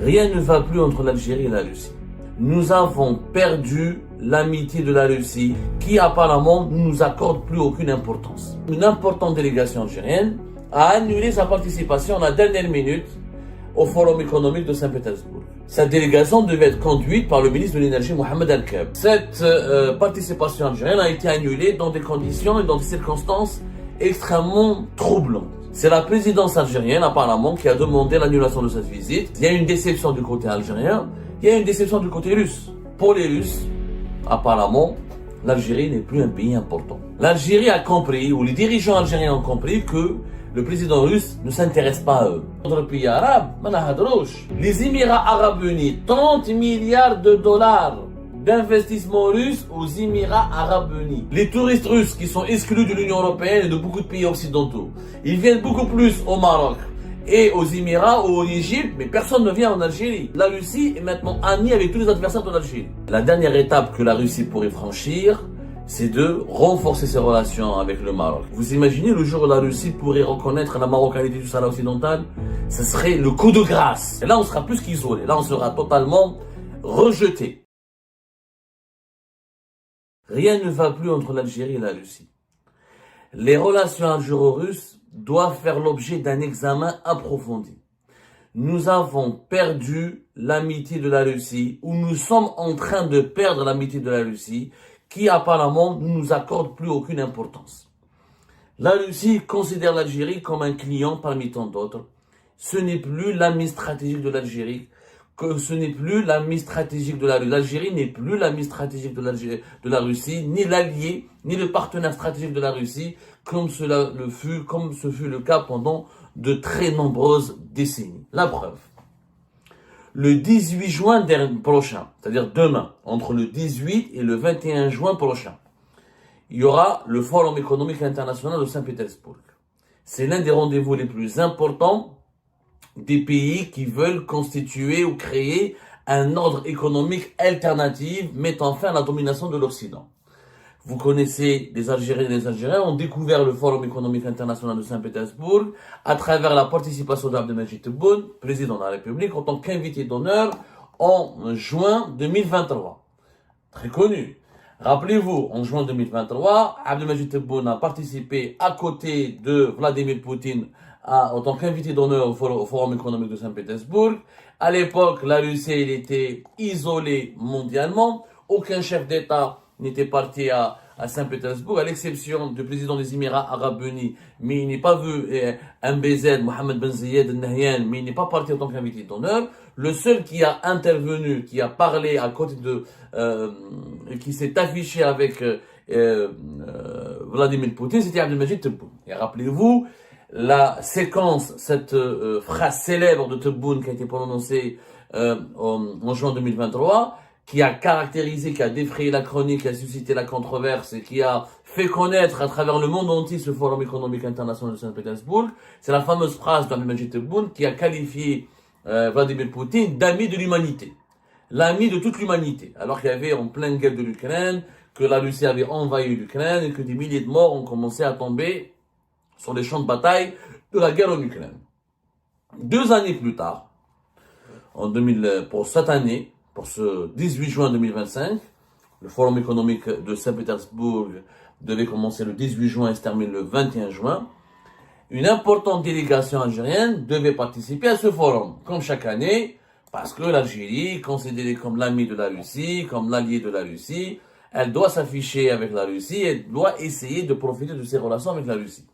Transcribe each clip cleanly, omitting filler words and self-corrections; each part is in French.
Rien ne va plus entre l'Algérie et la Russie. Nous avons perdu l'amitié de la Russie qui apparemment ne nous accorde plus aucune importance. Une importante délégation algérienne a annulé sa participation à la dernière minute au Forum économique de Saint-Pétersbourg. Sa délégation devait être conduite par le ministre de l'Énergie Mohamed Al-Kab. Cette participation algérienne a été annulée dans des conditions et dans des circonstances extrêmement troublantes. C'est la présidence algérienne apparemment qui a demandé l'annulation de cette visite. Il y a une déception du côté algérien, il y a une déception du côté russe. Pour les Russes, apparemment, l'Algérie n'est plus un pays important. L'Algérie a compris, ou les dirigeants algériens ont compris que le président russe ne s'intéresse pas à eux. Dans le pays arabe, les Émirats Arabes Unis, 30 milliards de dollars d'investissement russe aux Émirats Arabes Unis. Les touristes russes qui sont exclus de l'Union Européenne et de beaucoup de pays occidentaux, ils viennent beaucoup plus au Maroc et aux Émirats ou en Égypte, mais personne ne vient en Algérie. La Russie est maintenant amie avec tous les adversaires de l'Algérie. La dernière étape que la Russie pourrait franchir, c'est de renforcer ses relations avec le Maroc. Vous imaginez le jour où la Russie pourrait reconnaître la marocanité du Sahara occidental? Ce serait le coup de grâce. Et là, on sera plus qu'isolé. Là, on sera totalement rejeté. Rien ne va plus entre l'Algérie et la Russie. Les relations algéro-russes doivent faire l'objet d'un examen approfondi. Nous avons perdu l'amitié de la Russie, ou nous sommes en train de perdre l'amitié de la Russie, qui apparemment ne nous accorde plus aucune importance. La Russie considère l'Algérie comme un client parmi tant d'autres. Ce n'est plus l'ami stratégique de l'Algérie, ce n'est plus l'ami stratégique de la Russie. L'Algérie n'est plus l'ami stratégique de la Russie, ni l'allié, ni le partenaire stratégique de la Russie, comme ce fut le cas pendant de très nombreuses décennies. La preuve. Le 18 juin prochain, c'est-à-dire demain, entre le 18 et le 21 juin prochain, il y aura le Forum économique international de Saint-Pétersbourg. C'est l'un des rendez-vous les plus importants des pays qui veulent constituer ou créer un ordre économique alternatif mettant fin à la domination de l'Occident. Vous connaissez, les Algériens et les Algériens ont découvert le Forum économique international de Saint-Pétersbourg à travers la participation d'Abdelmadjid Tebboune, président de la République, en tant qu'invité d'honneur en juin 2023. Très connu. Rappelez-vous, en juin 2023, Abdelmadjid Tebboune a participé à côté de Vladimir Poutine en tant qu'invité d'honneur au Forum économique de Saint-Pétersbourg. À l'époque, la Russie était isolée mondialement. Aucun chef d'État n'était parti à Saint-Pétersbourg, à l'exception du président des Émirats Arabes Unis. Mais il n'est pas vu MBZ, Mohamed Ben Zayed Al Nahyan, mais il n'est pas parti en tant qu'invité d'honneur. Le seul qui a intervenu, qui a parlé à côté de, qui s'est affiché avec Vladimir Poutine, c'était Abdelmadjid Tebboune. Et rappelez-vous, la séquence, cette phrase célèbre de Tebboune qui a été prononcée en juin 2023, qui a caractérisé, qui a défrayé la chronique, qui a suscité la controverse et qui a fait connaître à travers le monde entier ce Forum économique international de Saint-Pétersbourg, c'est la fameuse phrase d'Abdelmadjid Tebboune qui a qualifié Vladimir Poutine d'ami de l'humanité. L'ami de toute l'humanité. Alors qu'il y avait en pleine guerre de l'Ukraine, que la Russie avait envahi l'Ukraine et que des milliers de morts ont commencé à tomber sur les champs de bataille de la guerre en Ukraine. 2 années plus tard, pour cette année, pour ce 18 juin 2025, le Forum économique de Saint-Pétersbourg devait commencer le 18 juin et se terminer le 21 juin. Une importante délégation algérienne devait participer à ce forum, comme chaque année, parce que l'Algérie, considérée comme l'ami de la Russie, comme l'allié de la Russie, elle doit s'afficher avec la Russie et doit essayer de profiter de ses relations avec la Russie.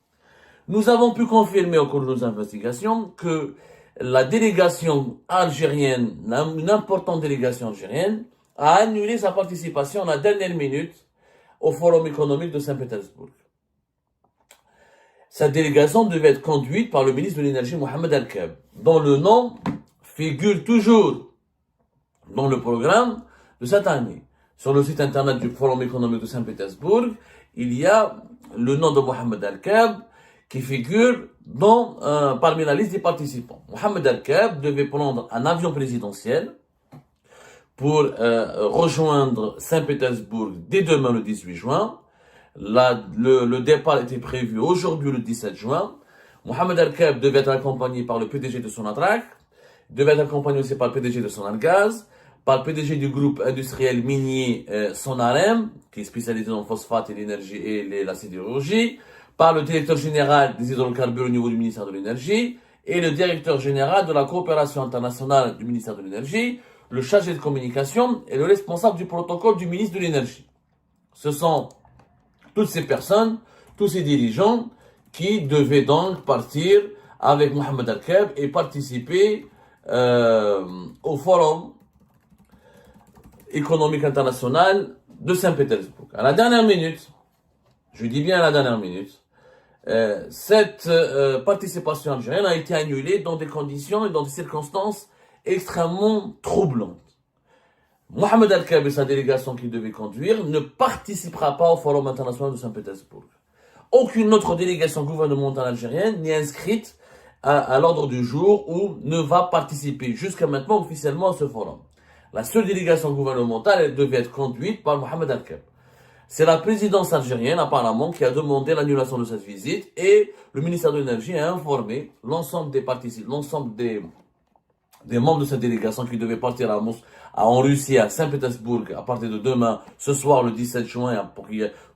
Nous avons pu confirmer au cours de nos investigations que la délégation algérienne, une importante délégation algérienne, a annulé sa participation à la dernière minute au Forum économique de Saint-Pétersbourg. Cette délégation devait être conduite par le ministre de l'Énergie Mohamed Al-Kab, dont le nom figure toujours dans le programme de cette année. Sur le site internet du Forum économique de Saint-Pétersbourg, il y a le nom de Mohamed Al-Kab qui figure parmi la liste des participants. Mohamed Al-Kab devait prendre un avion présidentiel pour rejoindre Saint-Pétersbourg dès demain le 18 juin. Le départ était prévu aujourd'hui le 17 juin. Mohamed Al-Kab devait être accompagné par le PDG de Sonatrach devait être accompagné aussi par le PDG de Sonalgaz, par le PDG du groupe industriel minier Sonarem, qui est spécialisé dans le phosphate et l'énergie et la sidérurgie, par le directeur général des hydrocarbures au niveau du ministère de l'Énergie, et le directeur général de la coopération internationale du ministère de l'Énergie, le chargé de communication et le responsable du protocole du ministre de l'Énergie. Ce sont toutes ces personnes, tous ces dirigeants qui devaient donc partir avec Mohamed Al-Keb et participer au forum économique international de Saint-Pétersbourg. À la dernière minute, je dis bien à la dernière minute, cette participation algérienne a été annulée dans des conditions et dans des circonstances extrêmement troublantes. Mohamed Al-Keb et sa délégation qu'il devait conduire ne participera pas au Forum international de Saint-Pétersbourg. Aucune autre délégation gouvernementale algérienne n'est inscrite à l'ordre du jour ou ne va participer jusqu'à maintenant officiellement à ce forum. La seule délégation gouvernementale elle devait être conduite par Mohamed Al-Keb. C'est la présidence algérienne apparemment qui a demandé l'annulation de cette visite et le ministère de l'Énergie a informé l'ensemble des participants, l'ensemble des membres de cette délégation qui devaient partir en Russie, à Saint-Pétersbourg, à partir de demain, ce soir, le 17 juin,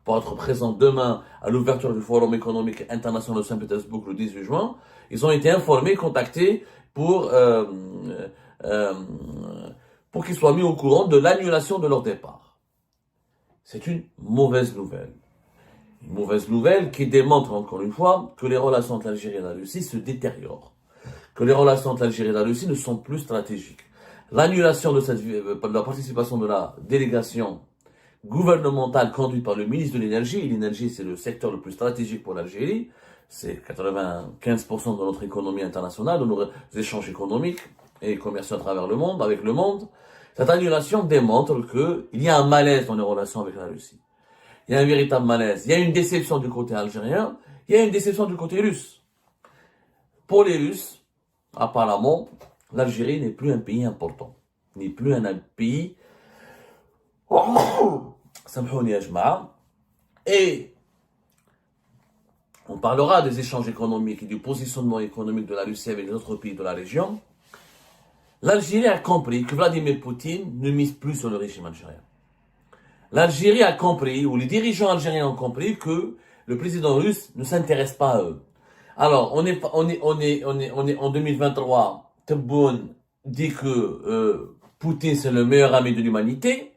pour être présents demain à l'ouverture du Forum économique international de Saint-Pétersbourg le 18 juin. Ils ont été informés, contactés pour qu'ils soient mis au courant de l'annulation de leur départ. C'est une mauvaise nouvelle. Une mauvaise nouvelle qui démontre encore une fois que les relations entre l'Algérie et la Russie se détériorent. Que les relations entre l'Algérie et la Russie ne sont plus stratégiques. L'annulation de la participation de la délégation gouvernementale conduite par le ministre de l'Énergie, et l'énergie c'est le secteur le plus stratégique pour l'Algérie, c'est 95% de notre économie internationale, de nos échanges économiques et commerciaux à travers le monde, avec le monde. Cette annulation démontre qu'il y a un malaise dans les relations avec la Russie. Il y a un véritable malaise. Il y a une déception du côté algérien, il y a une déception du côté russe. Pour les Russes, apparemment, l'Algérie n'est plus un pays important, n'est plus un pays. Et on parlera des échanges économiques et du positionnement économique de la Russie avec les autres pays de la région. L'Algérie a compris que Vladimir Poutine ne mise plus sur le régime algérien. L'Algérie a compris, ou les dirigeants algériens ont compris que le président russe ne s'intéresse pas à eux. Alors, on est en 2023. Tebboune dit que Poutine c'est le meilleur ami de l'humanité.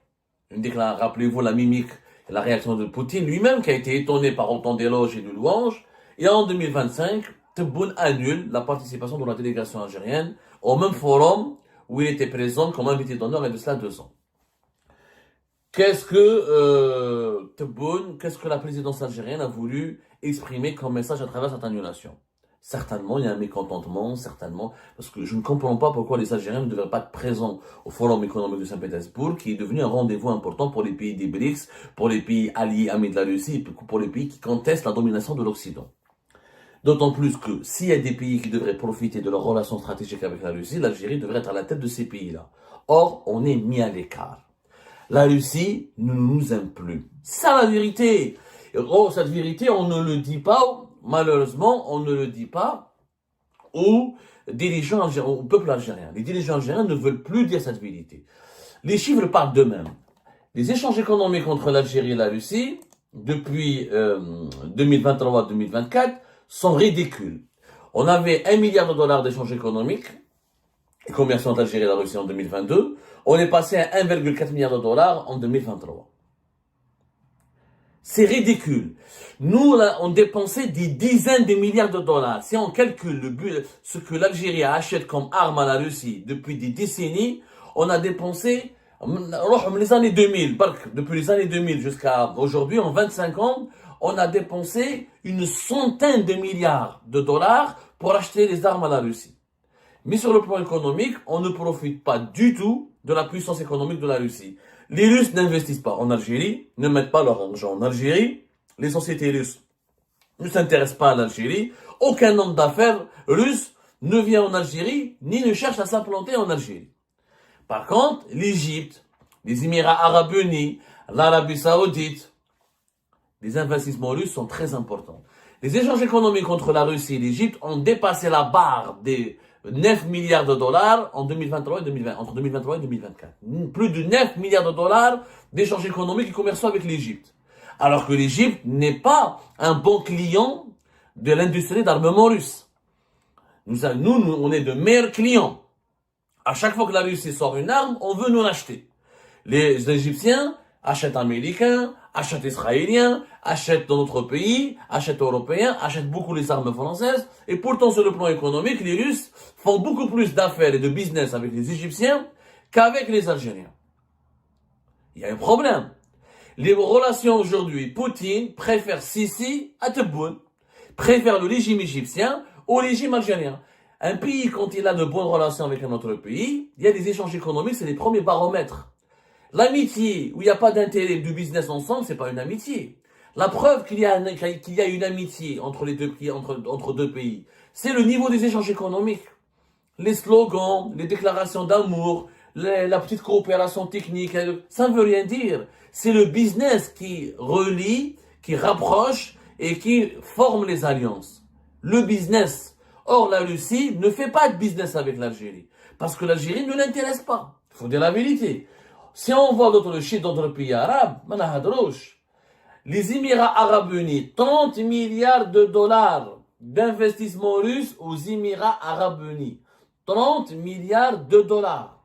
Rappelez-vous la mimique et la réaction de Poutine lui-même qui a été étonné par autant d'éloges et de louanges. Et en 2025, Tebboune annule la participation de la délégation algérienne au même forum où il était présent comme invité d'honneur il y a de cela 2 ans. Qu'est-ce que la présidence algérienne a voulu exprimer comme message à travers cette annulation? Certainement, il y a un mécontentement, certainement, parce que je ne comprends pas pourquoi les Algériens ne devraient pas être présents au Forum économique de Saint-Pétersbourg, qui est devenu un rendez-vous important pour les pays des BRICS, pour les pays alliés amis de la Russie, et pour les pays qui contestent la domination de l'Occident. D'autant plus que s'il y a des pays qui devraient profiter de leurs relations stratégiques avec la Russie, l'Algérie devrait être à la tête de ces pays-là. Or, on est mis à l'écart. La Russie ne nous aime plus. C'est ça la vérité. Cette vérité, on ne le dit pas, malheureusement, on ne le dit pas aux dirigeants algériens, au peuple algérien. Les dirigeants algériens ne veulent plus dire cette vérité. Les chiffres parlent d'eux-mêmes. Les échanges économiques entre l'Algérie et la Russie, depuis 2023-2024, sont ridicules. On avait 1 milliard de dollars d'échanges économiques et commerciaux entre l'Algérie et la Russie en 2022. On est passé à 1,4 milliard de dollars en 2023. C'est ridicule. Nous, là, on dépensait des dizaines de milliards de dollars. Si on calcule ce que l'Algérie achète comme arme à la Russie depuis des décennies, on a dépensé les années 2000, depuis les années 2000 jusqu'à aujourd'hui, en 25 ans, on a dépensé une centaine de milliards de dollars pour acheter les armes à la Russie. Mais sur le plan économique, on ne profite pas du tout de la puissance économique de la Russie. Les Russes n'investissent pas en Algérie, ne mettent pas leur argent en Algérie. Les sociétés russes ne s'intéressent pas à l'Algérie. Aucun homme d'affaires russe ne vient en Algérie, ni ne cherche à s'implanter en Algérie. Par contre, l'Égypte, les Émirats Arabes Unis, l'Arabie Saoudite, les investissements russes sont très importants. Les échanges économiques entre la Russie et l'Égypte ont dépassé la barre des 9 milliards de dollars en 2023 et 2020, entre 2023 et 2024. Plus de 9 milliards de dollars d'échanges économiques et commerciaux avec l'Égypte. Alors que l'Égypte n'est pas un bon client de l'industrie d'armement russe. Nous, on est de meilleurs clients. À chaque fois que la Russie sort une arme, on veut nous l'acheter. Les Égyptiens achètent américains, achètent israéliens, achètent dans notre pays, achètent européens, achètent beaucoup les armes françaises. Et pourtant, sur le plan économique, les Russes font beaucoup plus d'affaires et de business avec les Égyptiens qu'avec les Algériens. Il y a un problème. Les relations aujourd'hui, Poutine préfère Sisi à Tebboune, préfère le régime égyptien au régime algérien. Un pays, quand il a de bonnes relations avec un autre pays, il y a des échanges économiques, c'est les premiers baromètres. L'amitié, où il n'y a pas d'intérêt du business ensemble, c'est pas une amitié. La preuve qu'il y a une amitié entre les deux pays, entre deux pays, c'est le niveau des échanges économiques. Les slogans, les déclarations d'amour, la petite coopération technique, ça ne veut rien dire. C'est le business qui relie, qui rapproche et qui forme les alliances. Le business. Or, la Russie ne fait pas de business avec l'Algérie. Parce que l'Algérie ne l'intéresse pas. Il faut dire la vérité. Si on voit d'autres chiffres d'autres pays arabes, les Émirats Arabes Unis, 30 milliards de dollars d'investissement russe aux Émirats Arabes Unis. 30 milliards de dollars.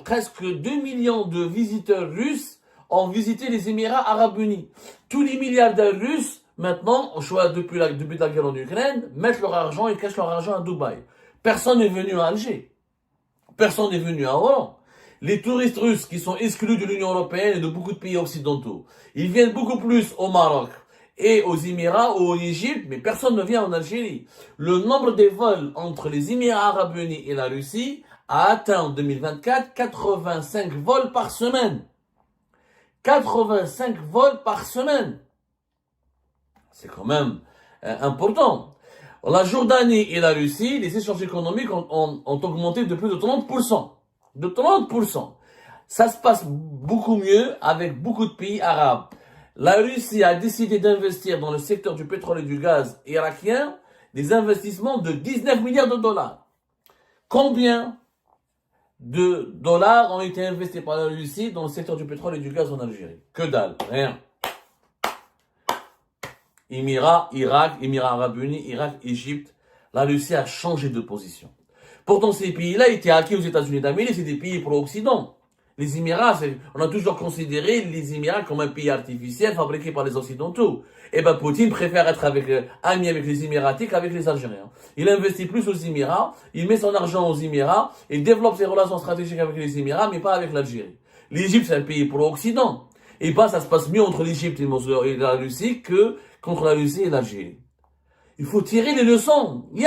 Presque 2 millions de visiteurs russes ont visité les Émirats Arabes Unis. Tous les milliardaires russes, maintenant, ont choisi depuis la guerre en Ukraine, mettent leur argent et cachent leur argent à Dubaï. Personne n'est venu à Alger. Personne n'est venu à Oran. Les touristes russes qui sont exclus de l'Union européenne et de beaucoup de pays occidentaux, ils viennent beaucoup plus au Maroc et aux Émirats ou en Égypte, mais personne ne vient en Algérie. Le nombre des vols entre les Émirats Arabes Unis et la Russie a atteint en 2024 85 vols par semaine. 85 vols par semaine. C'est quand même important. La Jordanie et la Russie, les échanges économiques ont augmenté de plus de 30%. De 30%. Ça se passe beaucoup mieux avec beaucoup de pays arabes. La Russie a décidé d'investir dans le secteur du pétrole et du gaz irakien des investissements de 19 milliards de dollars. Combien de dollars ont été investis par la Russie dans le secteur du pétrole et du gaz en Algérie? Que dalle, rien. Émirats, Irak, Émirats Arabes Unis, Irak, Égypte, la Russie a changé de position. Pourtant, ces pays-là étaient acquis aux États-Unis d'Amérique, c'est des pays pro-Occident. Les Émirats, on a toujours considéré les Émirats comme un pays artificiel fabriqué par les Occidentaux. Et ben, Poutine préfère être ami avec les Émiratis qu'avec les Algériens. Il investit plus aux Émirats, il met son argent aux Émirats, il développe ses relations stratégiques avec les Émirats, mais pas avec l'Algérie. L'Égypte, c'est un pays pro-Occident. Et ben, ça se passe mieux entre l'Égypte et la Russie que contre la Russie et l'Algérie. Il faut tirer les leçons. Il y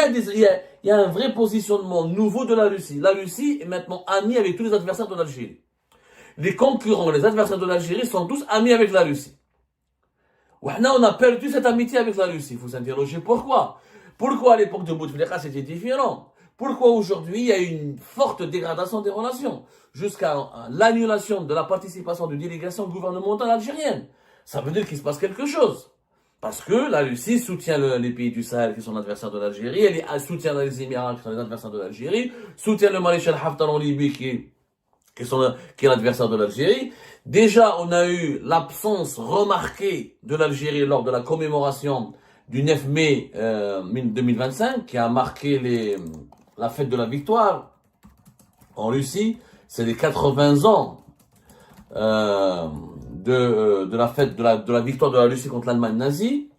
a un vrai positionnement nouveau de la Russie. La Russie est maintenant amie avec tous les adversaires de l'Algérie. Les concurrents, les adversaires de l'Algérie sont tous amis avec la Russie. On a perdu cette amitié avec la Russie. Il faut s'interroger pourquoi. Pourquoi à l'époque de Bouteflika c'était différent? Pourquoi aujourd'hui il y a une forte dégradation des relations jusqu'à l'annulation de la participation de délégations gouvernementales algériennes? Ça veut dire qu'il se passe quelque chose. Parce que la Russie soutient les pays du Sahel qui sont adversaires de l'Algérie, elle soutient les Émirats qui sont les adversaires de l'Algérie, soutient le maréchal Haftar en Libye qui est l'adversaire de l'Algérie. Déjà, on a eu l'absence remarquée de l'Algérie lors de la commémoration du 9 mai 2025, qui a marqué la fête de la victoire en Russie. C'est les 80 ans de la fête de la victoire de la Russie contre l'Allemagne nazie.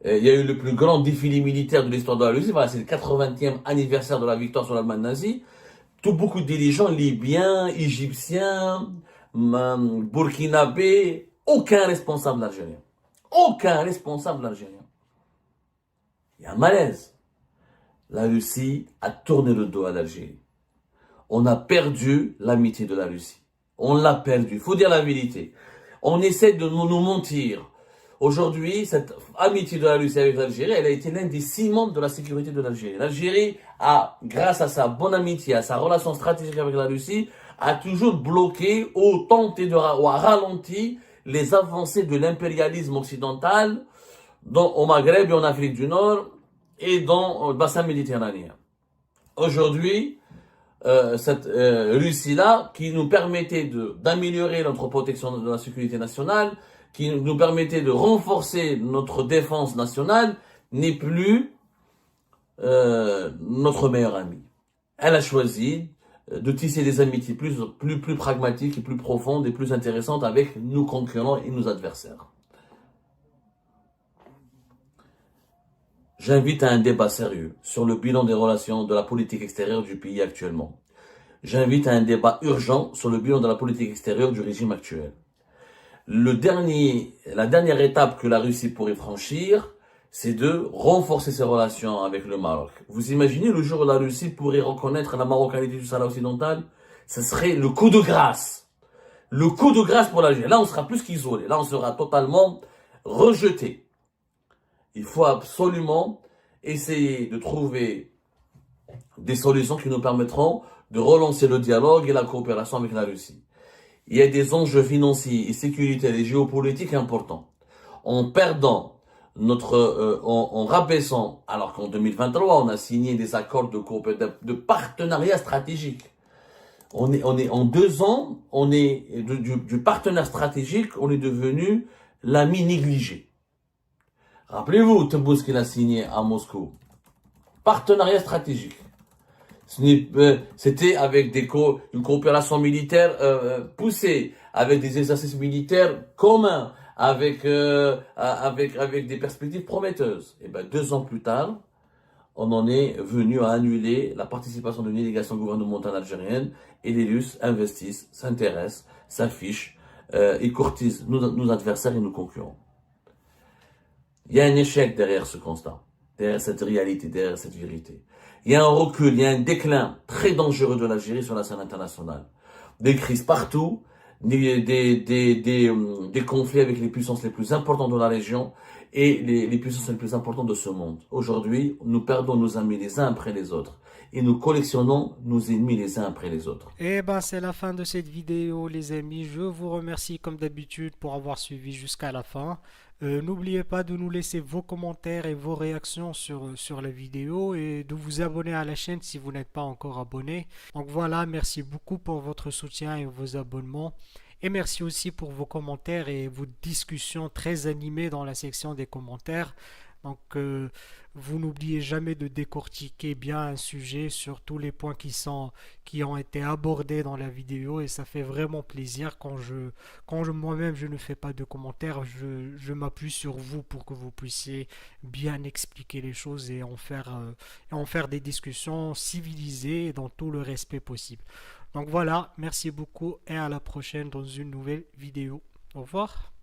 Il y a eu le plus grand défilé militaire de l'histoire de la Russie. Voilà, c'est le 80e anniversaire de la victoire sur l'Allemagne nazie. Beaucoup de dirigeants libyens, égyptiens, burkinabés, aucun responsable algérien. Aucun responsable algérien. Il y a un malaise. La Russie a tourné le dos à l'Algérie. On a perdu l'amitié de la Russie. On l'a perdu. Il faut dire la vérité. On essaie de nous mentir. Aujourd'hui, cette amitié de la Russie avec l'Algérie, elle a été l'un des ciments de la sécurité de l'Algérie. L'Algérie a, grâce à sa bonne amitié, à sa relation stratégique avec la Russie, a toujours bloqué ou a ralenti les avancées de l'impérialisme occidental au Maghreb et en Afrique du Nord et dans le bassin méditerranéen. aujourd'hui, cette Russie-là, qui nous permettait d'améliorer notre protection de la sécurité nationale, qui nous permettait de renforcer notre défense nationale, n'est plus notre meilleure amie. Elle a choisi de tisser des amitiés plus pragmatiques et plus profondes et plus intéressantes avec nos concurrents et nos adversaires. J'invite à un débat sérieux sur le bilan des relations de la politique extérieure du pays actuellement. J'invite à un débat urgent sur le bilan de la politique extérieure du régime actuel. La dernière étape que la Russie pourrait franchir, c'est de renforcer ses relations avec le Maroc. Vous imaginez le jour où la Russie pourrait reconnaître la marocanité du Sahara occidental? Ce serait le coup de grâce. Le coup de grâce pour l'Algérie. Là, on sera plus qu'isolé. Là, on sera totalement rejeté. Il faut absolument essayer de trouver des solutions qui nous permettront de relancer le dialogue et la coopération avec la Russie. Il y a des enjeux financiers et sécuritaires et géopolitiques importants. En perdant en rabaissant, alors qu'en 2023, on a signé des accords de partenariat stratégique. On est en 2 ans, on est du partenaire stratégique, on est devenu l'ami négligé. Rappelez-vous, Tebboune, ce qu'il a signé à Moscou. Partenariat stratégique. C'était avec une coopération militaire poussée, avec des exercices militaires communs, avec des perspectives prometteuses. Et 2 ans plus tard, on en est venu à annuler la participation d'une délégation gouvernementale algérienne, et les Russes investissent, s'intéressent, s'affichent, et courtisent nos adversaires et nos concurrents. Il y a un échec derrière ce constat, derrière cette réalité, derrière cette vérité. Il y a un recul, il y a un déclin très dangereux de l'Algérie sur la scène internationale. Des crises partout, des conflits avec les puissances les plus importantes de la région et les puissances les plus importantes de ce monde. Aujourd'hui, nous perdons nos amis les uns après les autres et nous collectionnons nos ennemis les uns après les autres. Et ben c'est la fin de cette vidéo les amis. Je vous remercie comme d'habitude pour avoir suivi jusqu'à la fin. N'oubliez pas de nous laisser vos commentaires et vos réactions sur la vidéo et de vous abonner à la chaîne si vous n'êtes pas encore abonné. Donc voilà, merci beaucoup pour votre soutien et vos abonnements. Et merci aussi pour vos commentaires et vos discussions très animées dans la section des commentaires. Donc, vous n'oubliez jamais de décortiquer bien un sujet sur tous les points qui ont été abordés dans la vidéo et ça fait vraiment plaisir moi-même je ne fais pas de commentaires, je m'appuie sur vous pour que vous puissiez bien expliquer les choses et en faire des discussions civilisées et dans tout le respect possible. Donc voilà, merci beaucoup et à la prochaine dans une nouvelle vidéo. Au revoir.